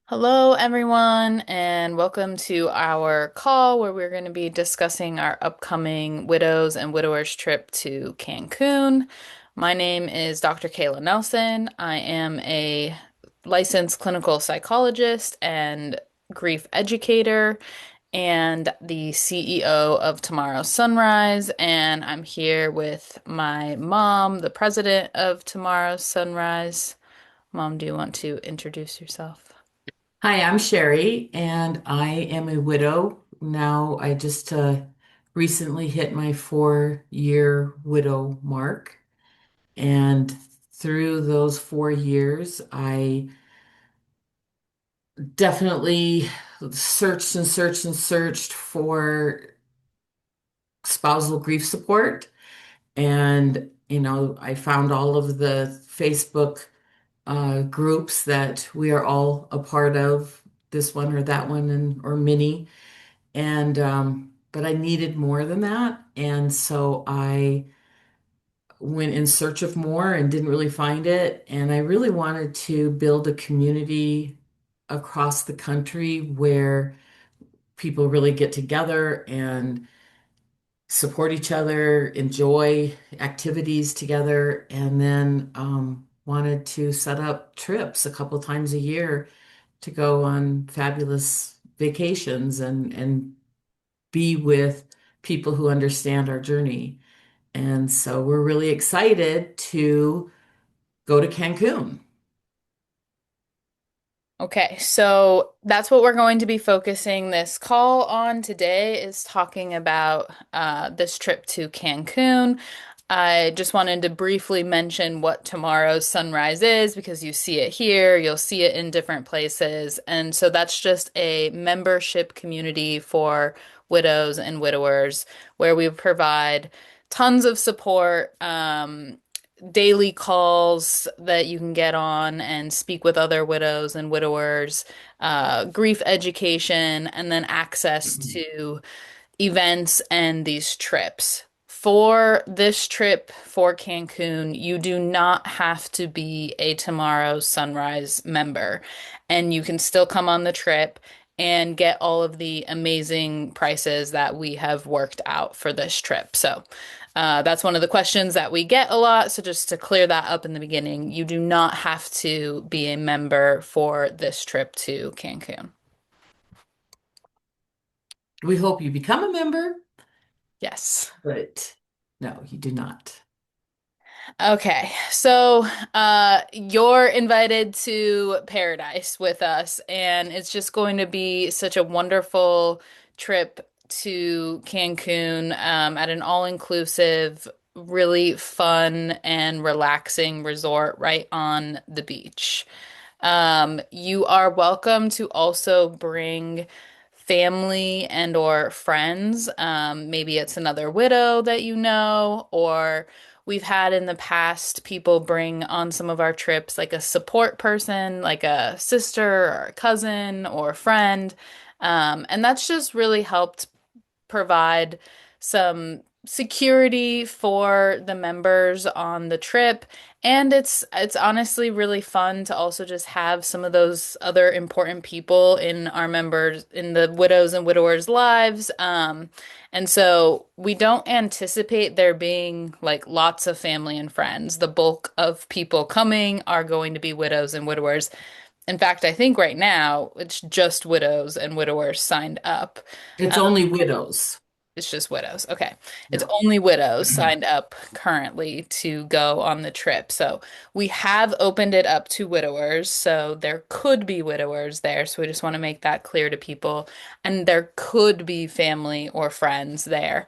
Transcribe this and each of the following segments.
Hello, everyone, and welcome to our call where we're going to be discussing our upcoming widows and widowers trip to Cancun. My name is Dr. Kayla Nelson. I am a licensed clinical psychologist and grief educator and the CEO of Tomorrow Sunrise. And I'm here with my mom, the president of Tomorrow Sunrise. Mom, do you want to introduce yourself? Hi, I'm Shari, and I am a widow. Now, I just recently hit my 4-year widow mark. And through those 4 years, I definitely searched and searched and searched for spousal grief support. And, I found all of the Facebook groups that we are all a part of, this one or that one, and or many. And but I needed more than that. And so I went in search of more and didn't really find it. And I really wanted to build a community across the country where people really get together and support each other, enjoy activities together, and then wanted to set up trips a couple times a year to go on fabulous vacations and be with people who understand our journey. And so we're really excited to go to Cancun. Okay, so that's what we're going to be focusing this call on today is talking about this trip to Cancun. I just wanted to briefly mention what tomorrow's sunrise is because you see it here, you'll see it in different places. And so that's just a membership community for widows and widowers where we provide tons of support. Daily calls that you can get on and speak with other widows and widowers, grief education, and then access to events and these trips. For this trip for Cancun, you do not have to be a Tomorrow Sunrise member, and you can still come on the trip and get all of the amazing prices that we have worked out for this trip. So, that's one of the questions that we get a lot. So, just to clear that up in the beginning, you do not have to be a member for this trip to Cancun. We hope you become a member, Yes. but no, you do not. Okay, so you're invited to paradise with us, and it's just going to be such a wonderful trip to Cancun at an all-inclusive, really fun and relaxing resort right on the beach. You are welcome to also bring family and or friends. Maybe it's another widow that you know, or we've had in the past people bring on some of our trips like a support person, like a sister or a cousin or a friend. And that's just really helped provide some security for the members on the trip. And it's honestly really fun to also just have some of those other important people in our members in the widows and widowers' lives. And so we don't anticipate there being like lots of family and friends. The bulk of people coming are going to be widows and widowers. In fact, I think right now it's just widows and widowers signed up. It's only widows. It's just widows. Okay. It's No. only widows signed up currently to go on the trip. So we have opened it up to widowers. So there could be widowers there. So we just want to make that clear to people. And there could be family or friends there.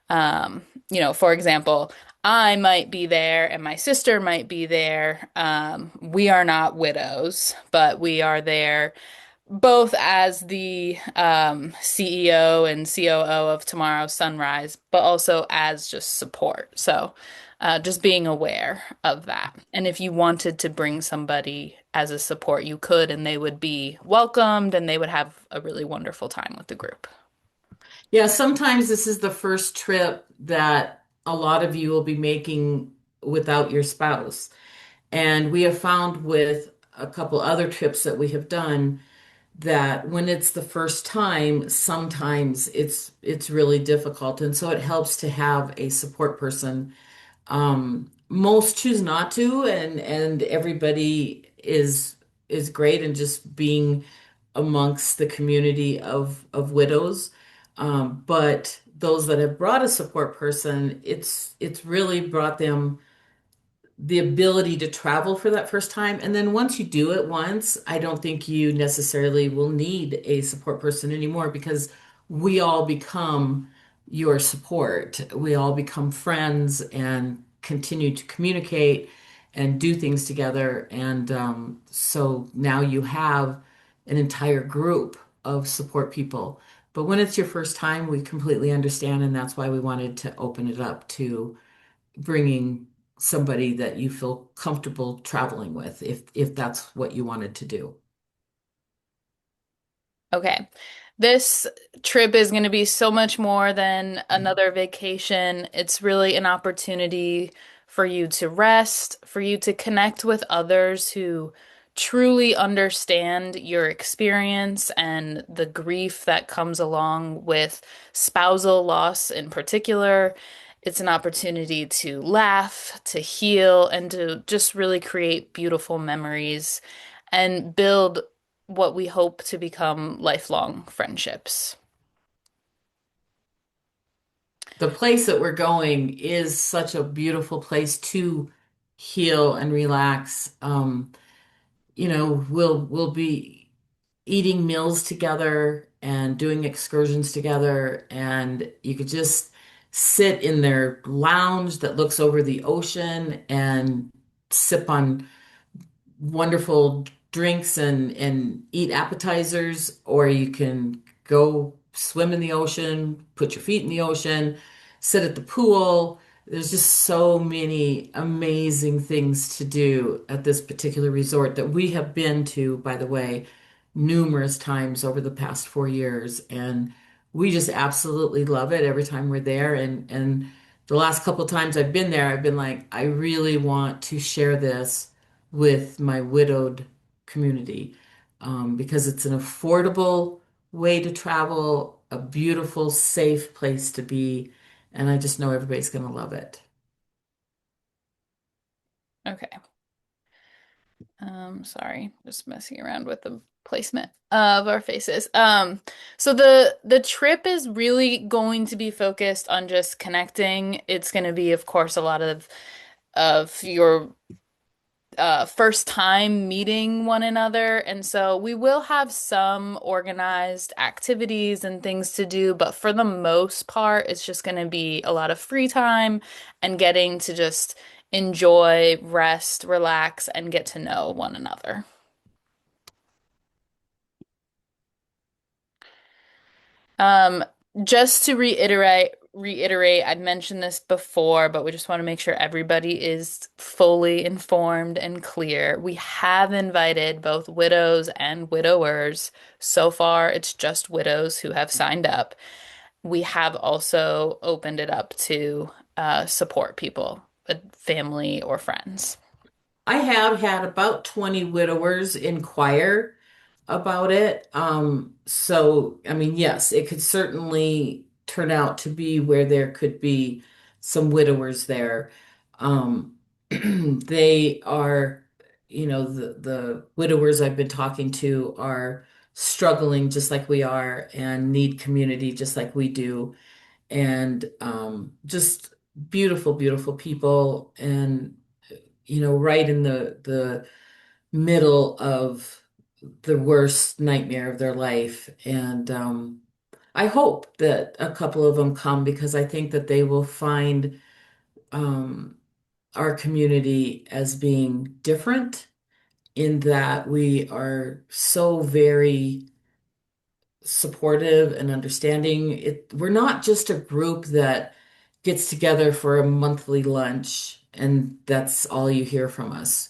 For example, I might be there and my sister might be there. We are not widows, but we are there both as the CEO and COO of Tomorrow Sunrise, but also as just support. So just being aware of that. And if you wanted to bring somebody as a support, you could, and they would be welcomed and they would have a really wonderful time with the group. Yeah, sometimes this is the first trip that a lot of you will be making without your spouse. And we have found with a couple other trips that we have done that when it's the first time, sometimes it's really difficult. And so it helps to have a support person. Most choose not to, and everybody is great and just being amongst the community of widows. But those that have brought a support person, it's really brought them the ability to travel for that first time. And then once you do it once, I don't think you necessarily will need a support person anymore because we all become your support. We all become friends and continue to communicate and do things together. And so now you have an entire group of support people. But when it's your first time, we completely understand. And that's why we wanted to open it up to bringing somebody that you feel comfortable traveling with if that's what you wanted to do. Okay. This trip is going to be so much more than another vacation. It's really an opportunity for you to rest, for you to connect with others who truly understand your experience and the grief that comes along with spousal loss in particular. It's an opportunity to laugh, to heal, and to just really create beautiful memories and build what we hope to become lifelong friendships. The place that we're going is such a beautiful place to heal and relax. We'll be eating meals together and doing excursions together, and you could just sit in their lounge that looks over the ocean and sip on wonderful drinks and eat appetizers, or you can go swim in the ocean, put your feet in the ocean, sit at the pool. There's just so many amazing things to do at this particular resort that we have been to, by the way, numerous times over the past 4 years. And we just absolutely love it every time we're there. And the last couple of times I've been there, I've been like, I really want to share this with my widowed community because it's an affordable way to travel, a beautiful, safe place to be, and I just know everybody's going to love it. Okay. Sorry, just messing around with the placement of our faces. So the trip is really going to be focused on just connecting. It's going to be, of course, a lot of your first time meeting one another. And so we will have some organized activities and things to do, but for the most part, it's just going to be a lot of free time and getting to just enjoy, rest, relax, and get to know one another. Um, just to reiterate, I'd mentioned this before, but we just want to make sure everybody is fully informed and clear. We have invited both widows and widowers. So far, it's just widows who have signed up. We have also opened it up to support people, family or friends. I have had about 20 widowers inquire about it. So, I mean, yes, it could certainly turn out to be where there could be some widowers there. Um, they are, the widowers I've been talking to are struggling just like we are and need community just like we do. And just beautiful, beautiful people. And right in the middle of the worst nightmare of their life. And I hope that a couple of them come because I think that they will find um, our community as being different in that we are so very supportive and understanding. We're not just a group that gets together for a monthly lunch and that's all you hear from us.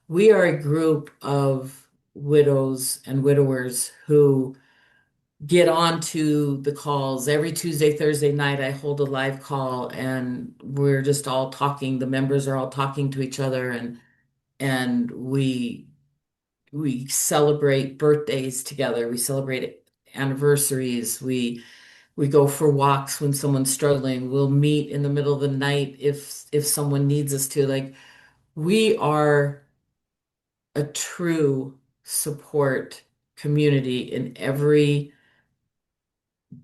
We are a group of widows and widowers who get on to the calls every Tuesday, Thursday night. I hold a live call and we're just all talking. The members are all talking to each other and we we celebrate birthdays together. We celebrate anniversaries. We go for walks when someone's struggling. We'll meet in the middle of the night if someone needs us to. Like we are a true support community in every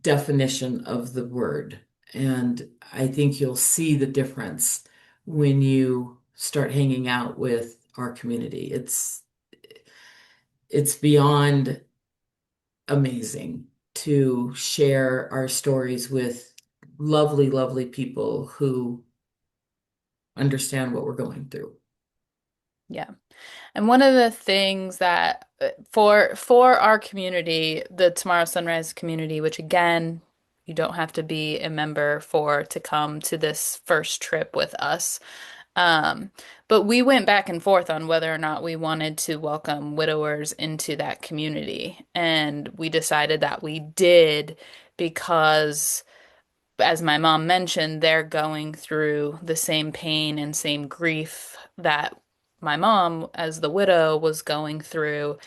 definition of the word. And I think you'll see the difference when you start hanging out with our community. It's beyond amazing to share our stories with lovely, lovely people who understand what we're going through. Yeah. And one of the things that for our community, the Tomorrow Sunrise community, which again, you don't have to be a member for to come to this first trip with us. Um, but we went back and forth on whether or not we wanted to welcome widowers into that community. And we decided that we did because, as my mom mentioned, they're going through the same pain and same grief that my mom, as the widow, was going through.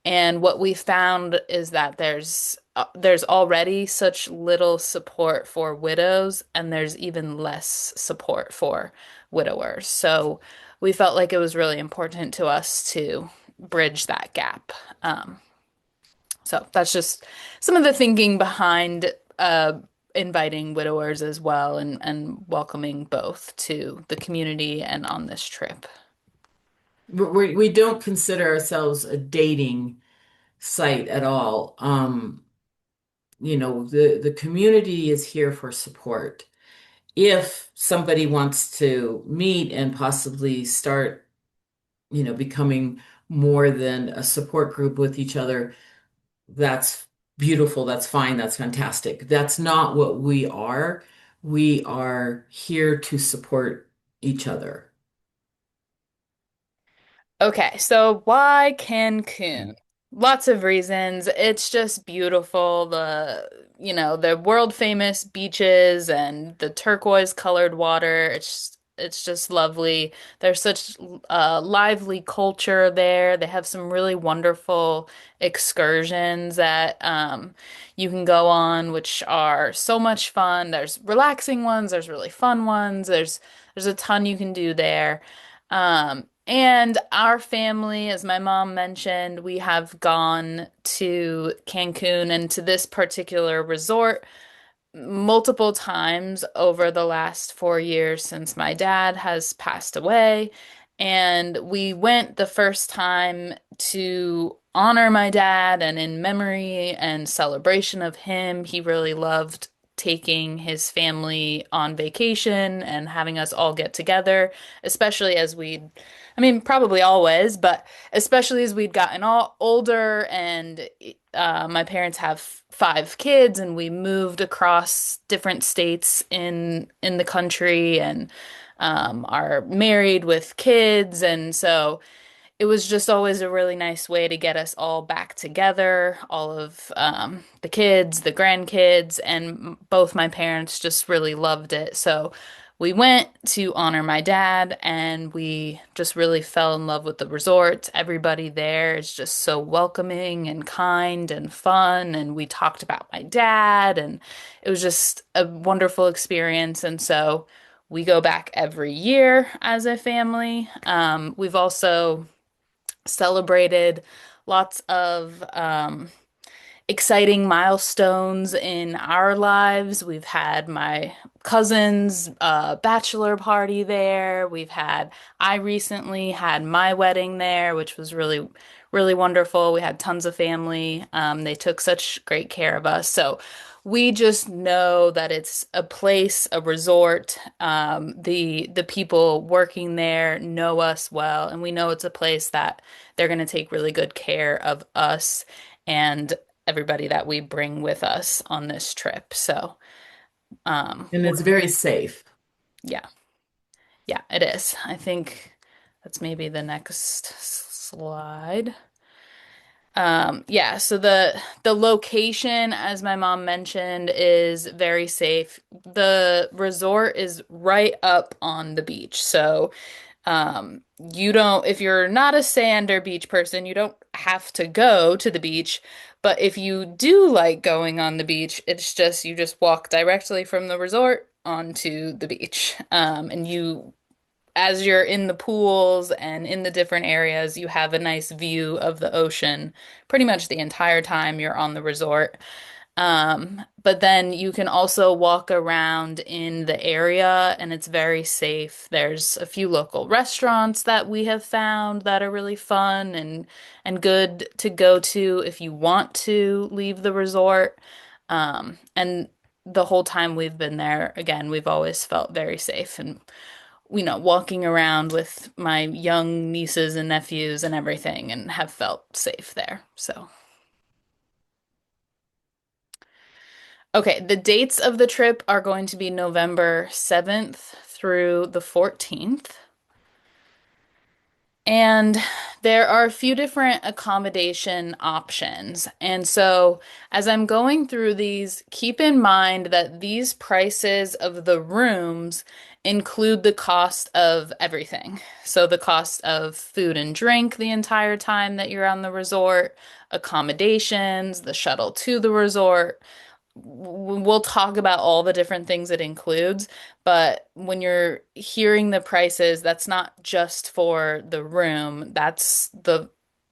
And what we found is that there's already such little support for widows, and there's even less support for widowers. So we felt like it was really important to us to bridge that gap. Um, so that's just some of the thinking behind inviting widowers as well and welcoming both to the community and on this trip. We don't consider ourselves a dating site at all. The community is here for support. If somebody wants to meet and possibly start, becoming more than a support group with each other, that's beautiful, that's fine, that's fantastic. That's not what we are. We are here to support each other. Okay, so why Cancun? Lots of reasons. It's just beautiful. The world famous beaches and the turquoise colored water. It's just lovely. There's such lively culture there. They have some really wonderful excursions that you can go on, which are so much fun. There's relaxing ones, there's really fun ones. There's a ton you can do there. And our family, as my mom mentioned, we have gone to Cancun and to this particular resort multiple times over the last 4 years since my dad has passed away. And we went the first time to honor my dad and in memory and celebration of him. He really loved taking his family on vacation and having us all get together, especially as I mean, probably always, but especially as we'd gotten all older and my parents have 5 kids and we moved across different states in the country and are married with kids. And so it was just always a really nice way to get us all back together, all of the kids, the grandkids, and both my parents just really loved it. So we went to honor my dad, and we just really fell in love with the resort. Everybody there is just so welcoming and kind and fun, and we talked about my dad, and it was just a wonderful experience. And so we go back every year as a family. We've also celebrated lots of exciting milestones in our lives. We've had my cousin's bachelor party there. I recently had my wedding there, which was really, really wonderful. We had tons of family. They took such great care of us. So we just know that it's a place, a resort. The people working there know us well, and we know it's a place that they're going to take really good care of us and everybody that we bring with us on this trip. So, And it's very safe. yeah, yeah, it is. I think that's maybe the next slide. Yeah, so the location, as my mom mentioned, is very safe. The resort is right up on the beach. So You don't, if you're not a sand or beach person, you don't have to go to the beach. But if you do like going on the beach, it's just you just walk directly from the resort onto the beach. And you, as you're in the pools and in the different areas, you have a nice view of the ocean pretty much the entire time you're on the resort. But then you can also walk around in the area and it's very safe. There's a few local restaurants that we have found that are really fun and good to go to if you want to leave the resort. And the whole time we've been there, again, we've always felt very safe and walking around with my young nieces and nephews and everything and have felt safe there. So okay, the dates of the trip are going to be November 7th through the 14th. And there are a few different accommodation options. And so, as I'm going through these, keep in mind that these prices of the rooms include the cost of everything. So, the cost of food and drink the entire time that you're on the resort, accommodations, the shuttle to the resort. We'll talk about all the different things it includes, but when you're hearing the prices, that's not just for the room, that's the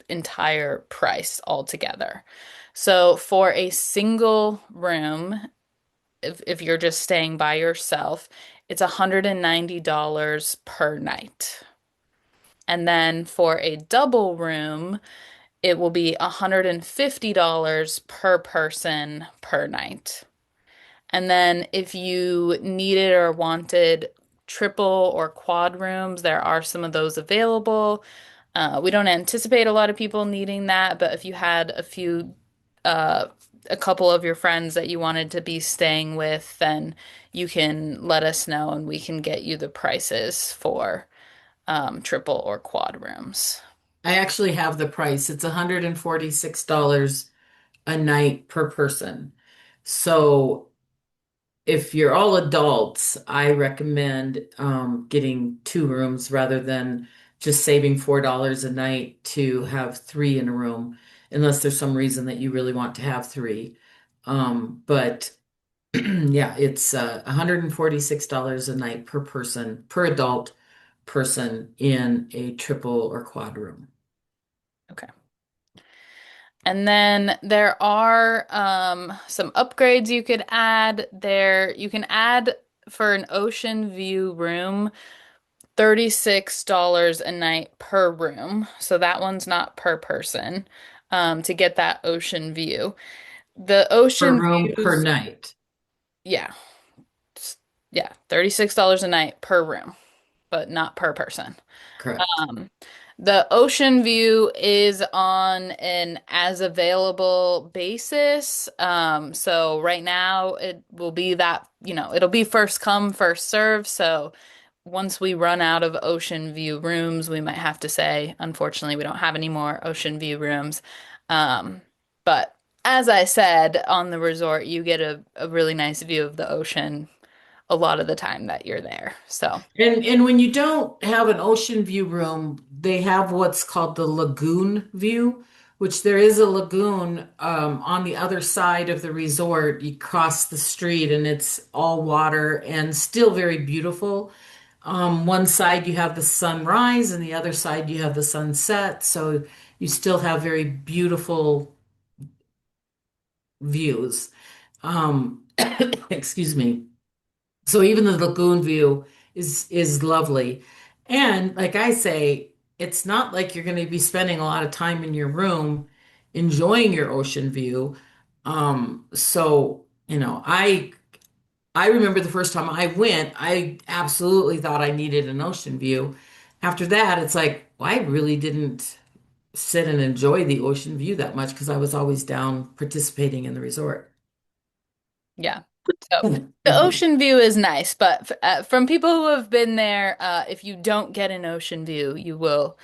entire price altogether. So for a single room, if you're just staying by yourself, it's $190 per night. And then for a double room, it will be $150 per person per night. And then if you needed or wanted triple or quad rooms, there are some of those available. We don't anticipate a lot of people needing that, but if you had uh, a couple of your friends that you wanted to be staying with, then you can let us know and we can get you the prices for triple or quad rooms. I actually have the price. It's $146 a night per person. So if you're all adults, I recommend getting two rooms rather than just saving $4 a night to have three in a room, unless there's some reason that you really want to have three. But yeah, it's $146 a night per person, per adult person in a triple or quad room. Okay. And then there are some upgrades you could add there. You can add for an ocean view room $36 a night per room. So that one's not per person to get that ocean view. The Per ocean room per views, night. yeah, yeah, $36 a night per room, but not per person. Correct. Um, the ocean view is on an as available basis. So right now it will be that, it'll be first come, first serve. So once we run out of ocean view rooms, we might have to say, unfortunately, we don't have any more ocean view rooms. Um, but as I said, on the resort, you get a really nice view of the ocean a lot of the time that you're there. So, And when you don't have an ocean view room, they have what's called the lagoon view, which there is a lagoon on the other side of the resort. You cross the street and it's all water and still very beautiful. One side you have the sunrise and the other side you have the sunset. So you still have very beautiful views. Excuse me. So even the lagoon view is lovely. And like I say, it's not like you're going to be spending a lot of time in your room enjoying your ocean view. So, I remember the first time I went, I absolutely thought I needed an ocean view. After that, it's like, well, I really didn't sit and enjoy the ocean view that much because I was always down participating in the resort. yeah. So the ocean view is nice, but from people who have been there, if you don't get an ocean view, you will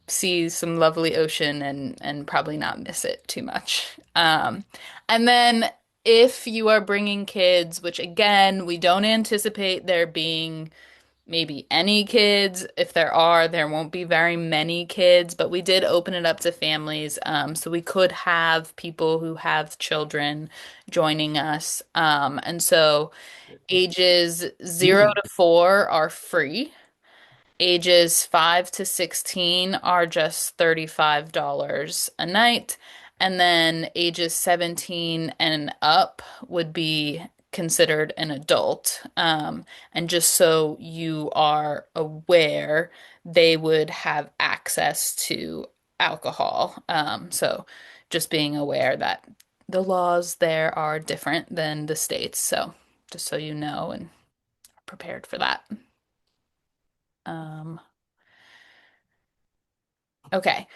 see some lovely ocean and probably not miss it too much. And then if you are bringing kids, which again, we don't anticipate there being maybe any kids. If there are, there won't be very many kids, but we did open it up to families. So we could have people who have children joining us. And so ages 0 to 4 are free. Ages 5 to 16 are just $35 a night. And then ages 17 and up would be considered an adult. And just so you are aware, they would have access to alcohol. So just being aware that the laws there are different than the states. So just so you know and prepared for that. Um, okay.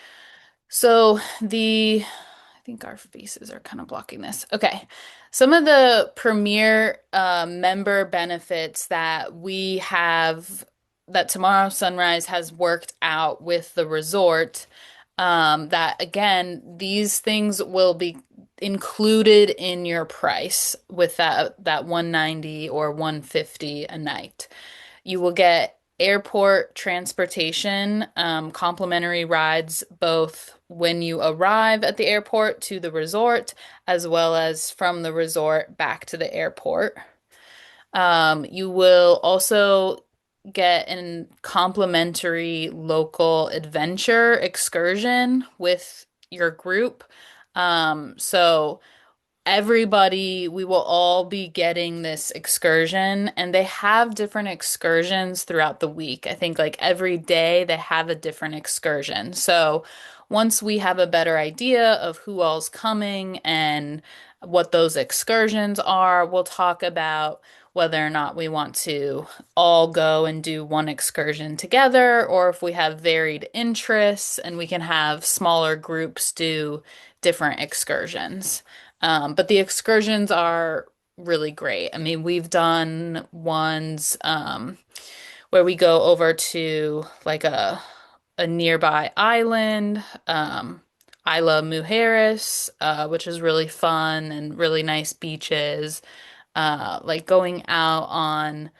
So I think our faces are kind of blocking this. Okay. Some of the premier member benefits that we have that Tomorrow Sunrise has worked out with the resort, that again, these things will be included in your price with that 190 or 150 a night. You will get airport transportation, complimentary rides both when you arrive at the airport to the resort, as well as from the resort back to the airport. You will also get an complimentary local adventure excursion with your group. So everybody, we will all be getting this excursion, and they have different excursions throughout the week. I think like every day they have a different excursion. So once we have a better idea of who all's coming and what those excursions are, we'll talk about whether or not we want to all go and do one excursion together, or if we have varied interests and we can have smaller groups do different excursions. But the excursions are really great. I mean, we've done ones where we go over to like a nearby island, Isla Mujeres, which is really fun and really nice beaches. Like going out on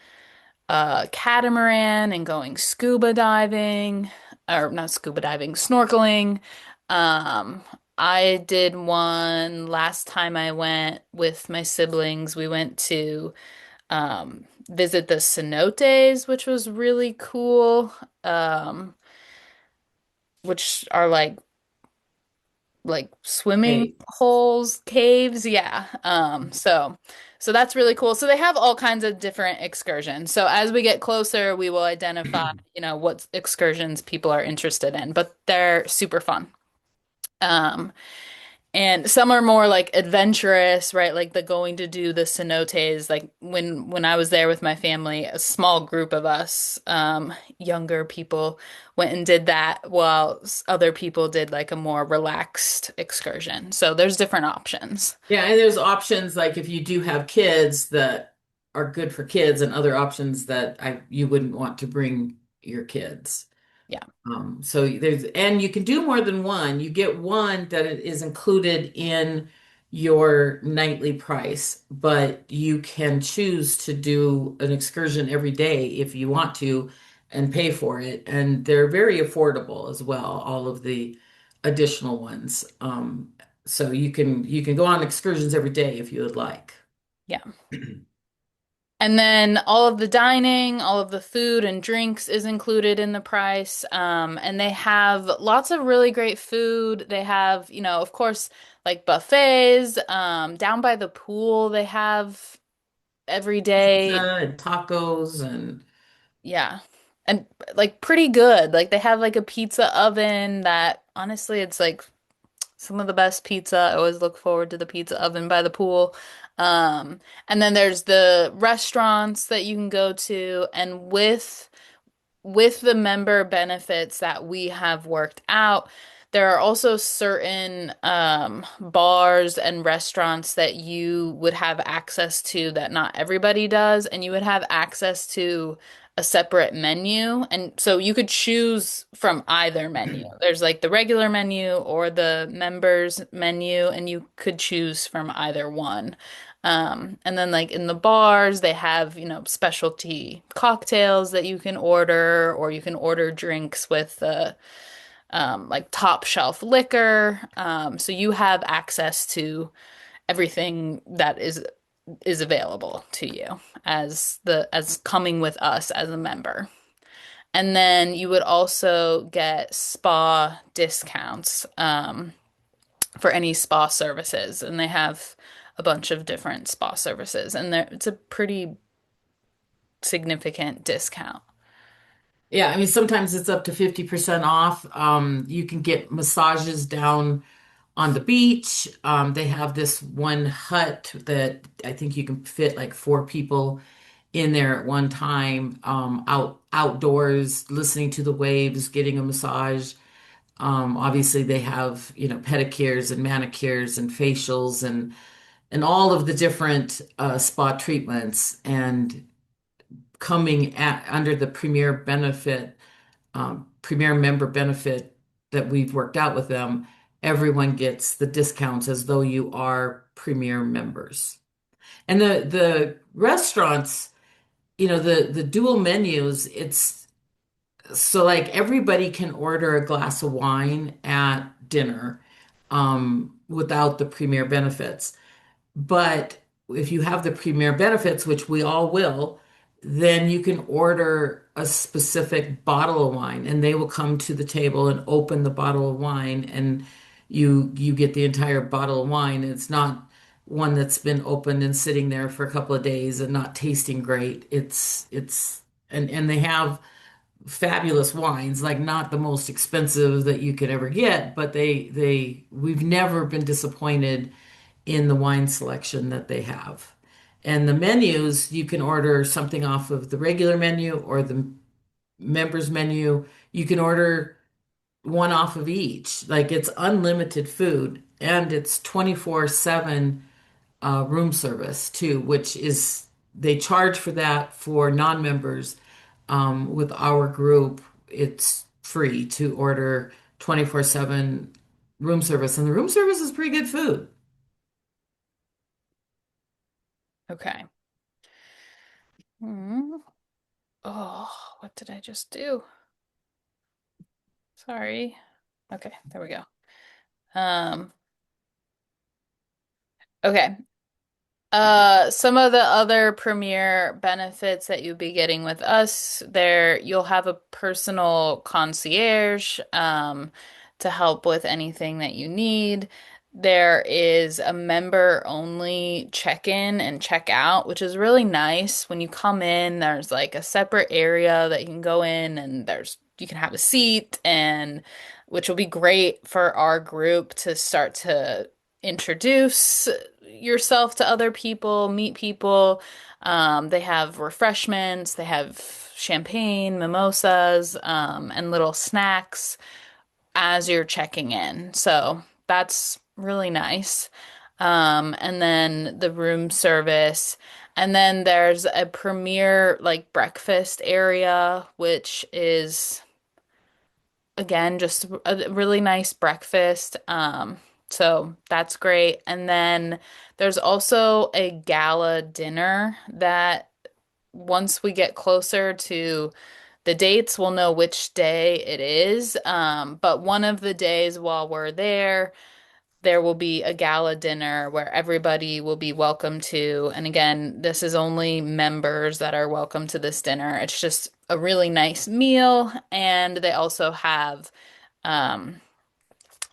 catamaran and going scuba diving, or not scuba diving, snorkeling. Um, I did one last time I went with my siblings. We went to visit the cenotes, which was really cool. Which are like swimming Hey. holes, caves, yeah. So that's really cool. So they have all kinds of different excursions. So as we get closer, we will identify, what excursions people are interested in, but they're super fun. Um, and some are more like adventurous, right? Like the going to do the cenotes. Like when I was there with my family, a small group of us, younger people, went and did that, while other people did like a more relaxed excursion. So there's different options. Yeah, and there's options like if you do have kids that are good for kids and other options that you wouldn't want to bring your kids. Yeah. So there's, and you can do more than one. You get one that is included in your nightly price, but you can choose to do an excursion every day if you want to and pay for it. And they're very affordable as well, all of the additional ones. So you can go on excursions every day if you would like. Yeah. And then all of the dining, all of the food and drinks is included in the price. And they have lots of really great food. They have, of course, like buffets. Down by the pool, they have every day. Pizza and tacos and Yeah. And like pretty good. Like they have like a pizza oven that honestly, it's like some of the best pizza. I always look forward to the pizza oven by the pool. And then there's the restaurants that you can go to, and with the member benefits that we have worked out, there are also certain bars and restaurants that you would have access to that not everybody does, and you would have access to a separate menu. And so you could choose from either menu. There's like the regular menu or the members menu, and you could choose from either one. And then like in the bars, they have, specialty cocktails that you can order, or you can order drinks with the like top shelf liquor. So you have access to everything that is available to you as coming with us as a member. And then you would also get spa discounts for any spa services, and they have a bunch of different spa services, and it's a pretty significant discount. Yeah, I mean, sometimes it's up to 50% off. You can get massages down on the beach. They have this one hut that I think you can fit like four people in there at one time, outdoors, listening to the waves, getting a massage. Obviously, they have, pedicures and manicures and facials and all of the different spa treatments. And coming under the premier member benefit that we've worked out with them, everyone gets the discounts as though you are premier members. And the restaurants, the dual menus, it's so like everybody can order a glass of wine at dinner without the premier benefits. But if you have the premier benefits, which we all will, then you can order a specific bottle of wine and they will come to the table and open the bottle of wine and you get the entire bottle of wine. It's not one that's been opened and sitting there for a couple of days and not tasting great. It's and they have fabulous wines, like not the most expensive that you could ever get, but we've never been disappointed in the wine selection that they have. And the menus, you can order something off of the regular menu or the members menu. You can order one off of each. Like it's unlimited food and it's 24/7 room service too, which is they charge for that for non-members. With our group, it's free to order 24/7 room service, and the room service is pretty good food. Okay. Hmm. Oh, what did I just do? Sorry. Okay, there we go. Um, okay. Some of the other premier benefits that you'll be getting with us, there you'll have a personal concierge, to help with anything that you need. There is a member only check-in and check-out, which is really nice. When you come in, there's like a separate area that you can go in and you can have a seat, and which will be great for our group to start to introduce yourself to other people, meet people. They have refreshments, they have champagne, mimosas, and little snacks as you're checking in. So that's really nice. And then the room service. And then there's a premier like breakfast area, which is again, just a really nice breakfast. So that's great. And then there's also a gala dinner that once we get closer to the dates, we'll know which day it is. But one of the days while we're there will be a gala dinner where everybody will be welcome to. And again, this is only members that are welcome to this dinner. It's just a really nice meal, and they also have um,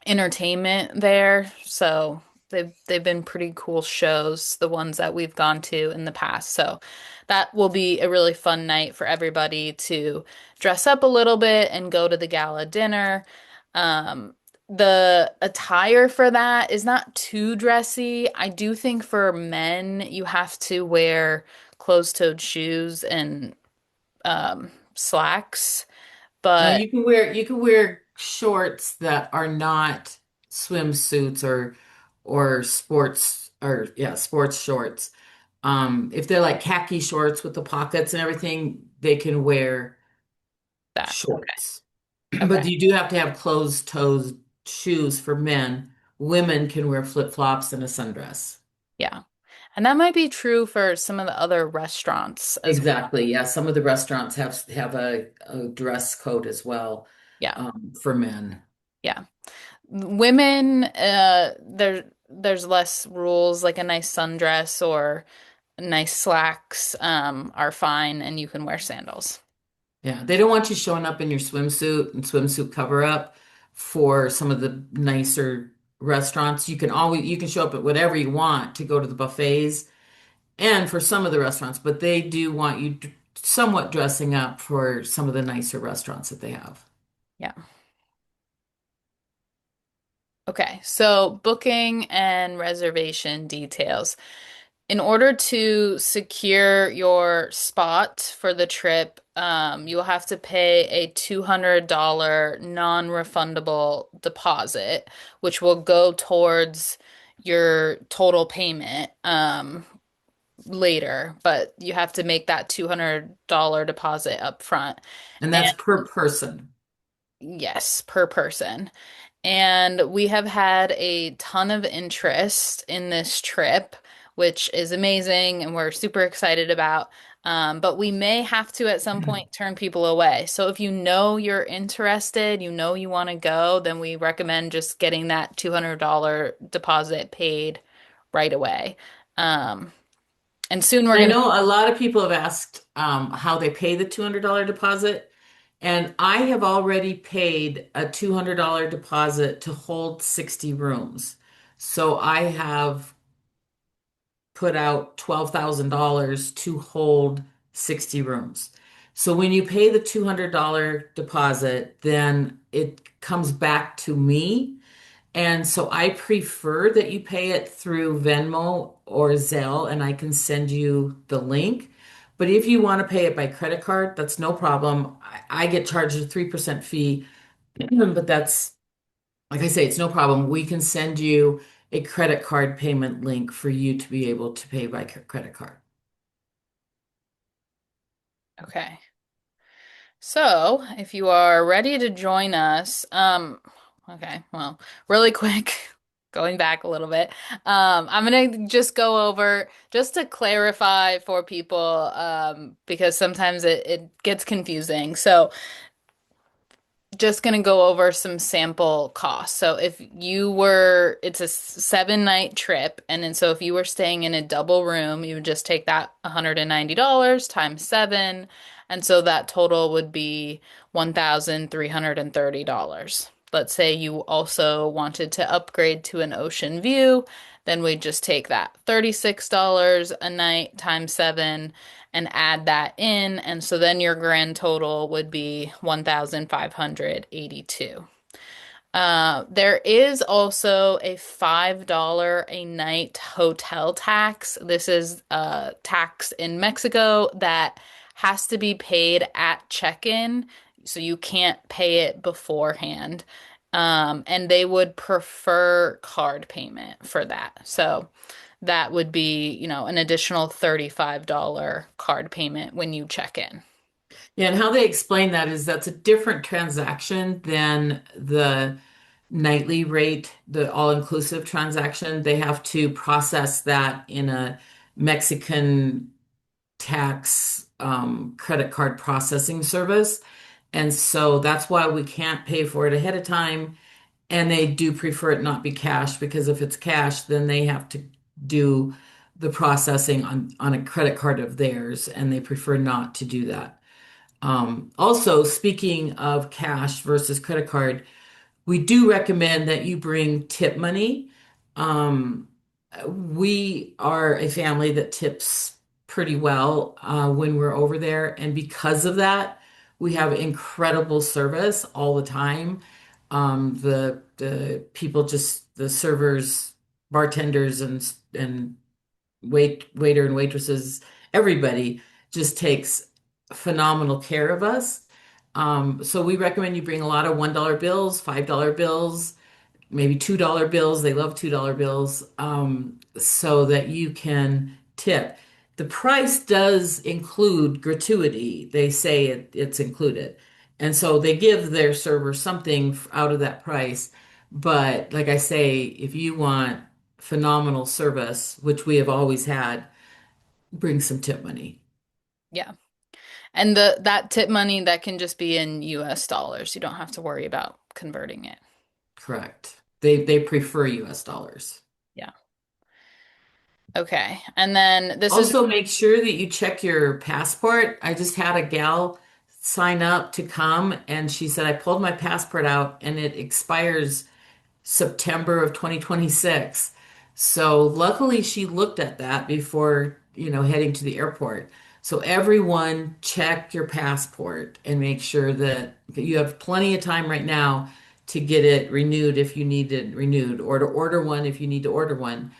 entertainment there. So they've been pretty cool shows, the ones that we've gone to in the past. So that will be a really fun night for everybody to dress up a little bit and go to the gala dinner. The attire for that is not too dressy. I do think for men, you have to wear closed-toed shoes and slacks, Now but you can wear shorts that are not swimsuits or sports shorts. If they're like khaki shorts with the pockets and everything, they can wear that. shorts. Okay. But you do have to have closed-toed shoes for men. Women can wear flip-flops and a sundress. Yeah. And that might be true for some of the other restaurants as well. Exactly. Yeah, some of the restaurants have a dress code as well, Yeah. for men. Yeah. Women, there's less rules, like a nice sundress or nice slacks, are fine, and you can wear sandals. Yeah, they don't want you showing up in your swimsuit and swimsuit cover up for some of the nicer restaurants. You can show up at whatever you want to go to the buffets and for some of the restaurants, but they do want you somewhat dressing up for some of the nicer restaurants that they have. Yeah. Okay, so booking and reservation details. In order to secure your spot for the trip, you'll have to pay a $200 non-refundable deposit, which will go towards your total payment later, but you have to make that $200 deposit up front. And And that's per person. yes, per person. And we have had a ton of interest in this trip, which is amazing and we're super excited about. But we may have to at some point turn people away. So if you know you're interested, you know you want to go, then we recommend just getting that $200 deposit paid right away. Um, and soon we're I going to, know a lot of people have asked how they pay the $200 deposit, and I have already paid a $200 deposit to hold 60 rooms. So I have put out $12,000 to hold 60 rooms. So when you pay the $200 deposit, then it comes back to me. And so I prefer that you pay it through Venmo or Zelle, and I can send you the link. But if you want to pay it by credit card, that's no problem. I get charged a 3% fee, but that's, like I say, it's no problem. We can send you a credit card payment link for you to be able to pay by credit card. okay. So, if you are ready to join us, okay, well, really quick, going back a little bit, I'm gonna just go over just to clarify for people, because sometimes it gets confusing. So, just gonna go over some sample costs. So if you were, it's a 7 night trip, and then so if you were staying in a double room, you would just take that $190 times seven, and so that total would be $1,330. Let's say you also wanted to upgrade to an ocean view, then we'd just take that $36 a night times seven and add that in. And so then your grand total would be 1,582. There is also a $5 a night hotel tax. This is a tax in Mexico that has to be paid at check-in, so you can't pay it beforehand. And they would prefer card payment for that. So that would be, an additional $35 card payment when you check in. Yeah, and how they explain that is that's a different transaction than the nightly rate, the all-inclusive transaction. They have to process that in a Mexican tax credit card processing service. And so that's why we can't pay for it ahead of time. And they do prefer it not be cash because if it's cash, then they have to do the processing on a credit card of theirs, and they prefer not to do that. Also, speaking of cash versus credit card, we do recommend that you bring tip money. Um, we are a family that tips pretty well when we're over there, and because of that, we have incredible service all the time. The people, just the servers, bartenders, and waiter and waitresses, everybody just takes phenomenal care of us. So we recommend you bring a lot of $1 bills, $5 bills, maybe $2 bills. They love $2 bills, so that you can tip. The price does include gratuity. They say it's included. And so they give their server something out of that price. But like I say, if you want phenomenal service, which we have always had, bring some tip money. Yeah. And the that tip money that can just be in US dollars. You don't have to worry about converting it. Correct. They prefer US dollars. Yeah. Okay. And then this is Also, make sure that you check your passport. I just had a gal sign up to come, and she said, I pulled my passport out and it expires September of 2026. So luckily she looked at that before, heading to the airport. So everyone check your passport and make sure that you have plenty of time right now to get it renewed if you need it renewed, or to order one if you need to order one.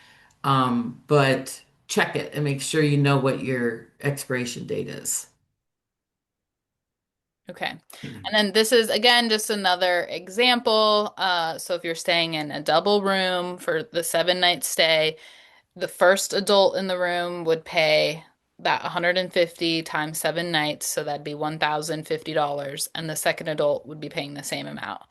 But check it and make sure you know what your expiration date is. okay. Yeah. And then this is again just another example. So if you're staying in a double room for the 7 night stay, the first adult in the room would pay that 150 times 7 nights, so that'd be $1,050, and the second adult would be paying the same amount.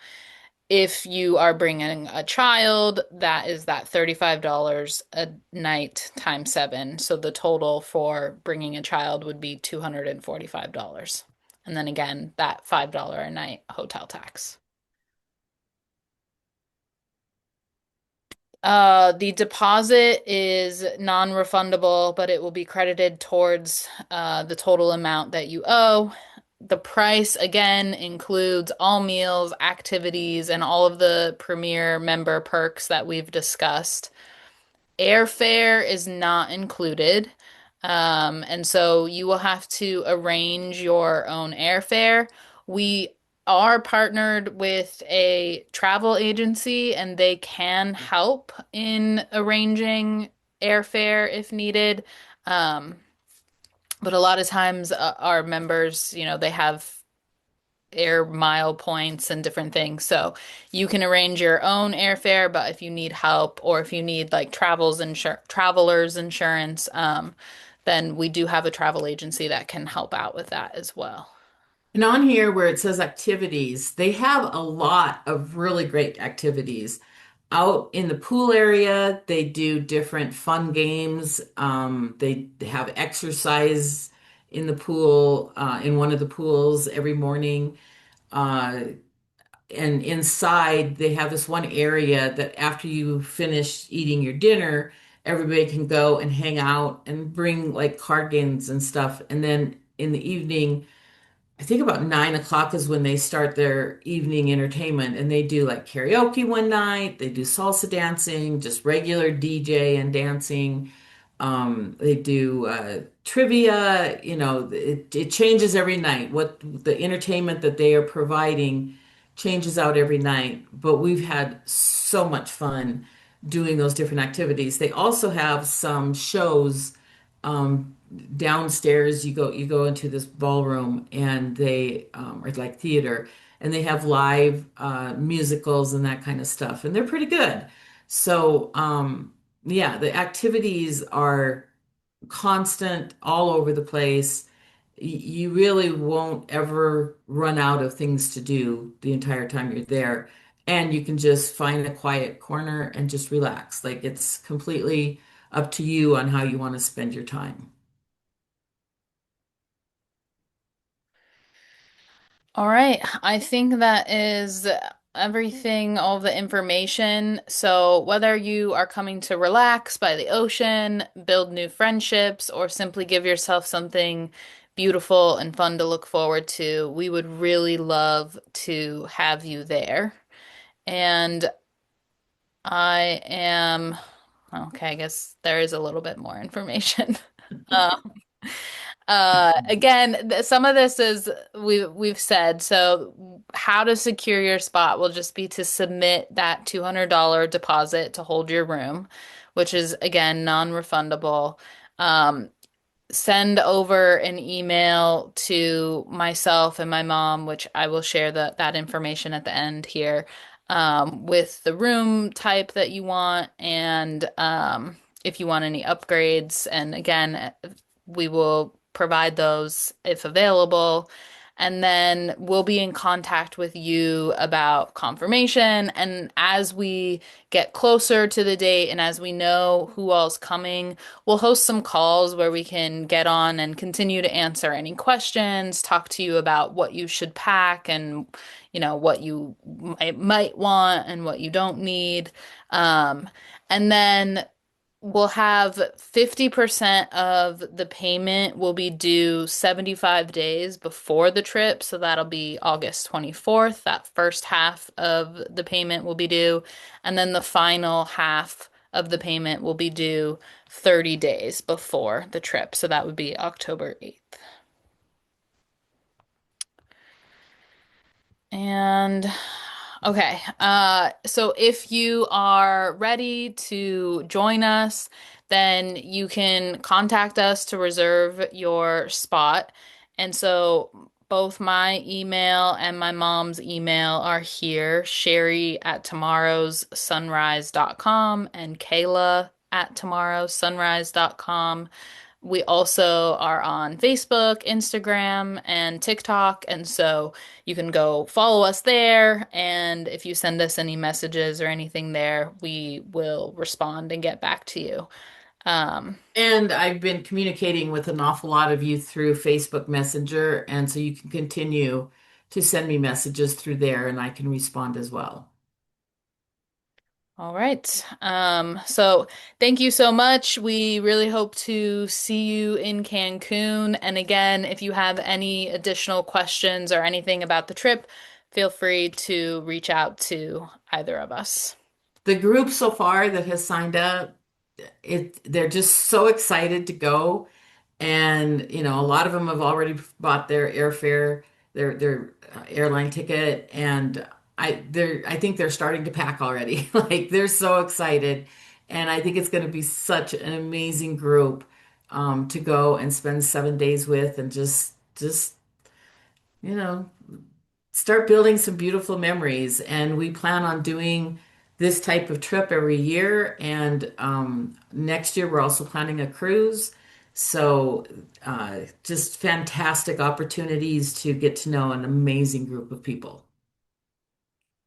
If you are bringing a child, that is that $35 a night times seven. So the total for bringing a child would be $245. And then again, that $5 a night hotel tax. The deposit is non-refundable, but it will be credited towards the total amount that you owe. The price again includes all meals, activities, and all of the premier member perks that we've discussed. Airfare is not included. And so you will have to arrange your own airfare. We are partnered with a travel agency and they can help in arranging airfare if needed. Um, but a lot of times our members, they have air mile points and different things. So you can arrange your own airfare, but if you need help or if you need like travelers insurance, then we do have a travel agency that can help out with that as well. And on here where it says activities, they have a lot of really great activities. Out in the pool area, they do different fun games. They have exercise in the pool, in one of the pools every morning. Uh, and inside, they have this one area that after you finish eating your dinner, everybody can go and hang out and bring like card games and stuff. And then in the evening, I think about 9 o'clock is when they start their evening entertainment, and they do like karaoke one night, they do salsa dancing, just regular DJ and dancing. They do trivia, it changes every night. What the entertainment that they are providing changes out every night, but we've had so much fun doing those different activities. They also have some shows um, downstairs. You go into this ballroom, and they are like theater, and they have live musicals and that kind of stuff, and they're pretty good. So yeah, the activities are constant all over the place. You really won't ever run out of things to do the entire time you're there. And you can just find a quiet corner and just relax. Like it's completely up to you on how you want to spend your time. All right. I think that is everything, all the information. So, whether you are coming to relax by the ocean, build new friendships, or simply give yourself something beautiful and fun to look forward to, we would really love to have you there. And I am, okay, I guess there is a little bit more information. Um, again, some of this is we've said. So how to secure your spot will just be to submit that $200 deposit to hold your room, which is again non-refundable. Um, Send over an email to myself and my mom, which I will share that information at the end here, with the room type that you want and if you want any upgrades. And again, we will provide those if available. And then we'll be in contact with you about confirmation. And as we get closer to the date and as we know who all's coming, we'll host some calls where we can get on and continue to answer any questions, talk to you about what you should pack and, what you might want and what you don't need. Um, and then we'll have 50% of the payment will be due 75 days before the trip. So that'll be August 24th. That first half of the payment will be due. And then the final half of the payment will be due 30 days before the trip. So that would be October 8th. And okay, so if you are ready to join us, then you can contact us to reserve your spot. And so both my email and my mom's email are here, Sherry at tomorrowssunrise.com and Kayla at tomorrowssunrise.com. We also are on Facebook, Instagram, and TikTok, and so you can go follow us there. And if you send us any messages or anything there, we will respond and get back to you. Um, And I've been communicating with an awful lot of you through Facebook Messenger, and so you can continue to send me messages through there and I can respond as well. all right. So thank you so much. We really hope to see you in Cancun. And again, if you have any additional questions or anything about the trip, feel free to reach out to either of us. The group so far that has signed up, they're just so excited to go. And, a lot of them have already bought their airfare, their airline ticket, and I think they're starting to pack already. Like they're so excited. And I think it's going to be such an amazing group to go and spend 7 days with and just, you know, start building some beautiful memories. And we plan on doing this type of trip every year. And next year, we're also planning a cruise. So, just fantastic opportunities to get to know an amazing group of people.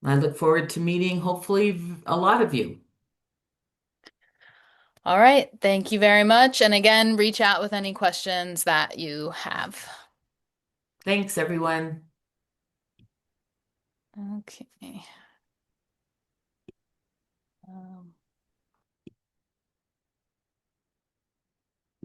I look forward to meeting, hopefully, a lot of you. All right. Thank you very much. And again, reach out with any questions that you have. Thanks, everyone. Okay.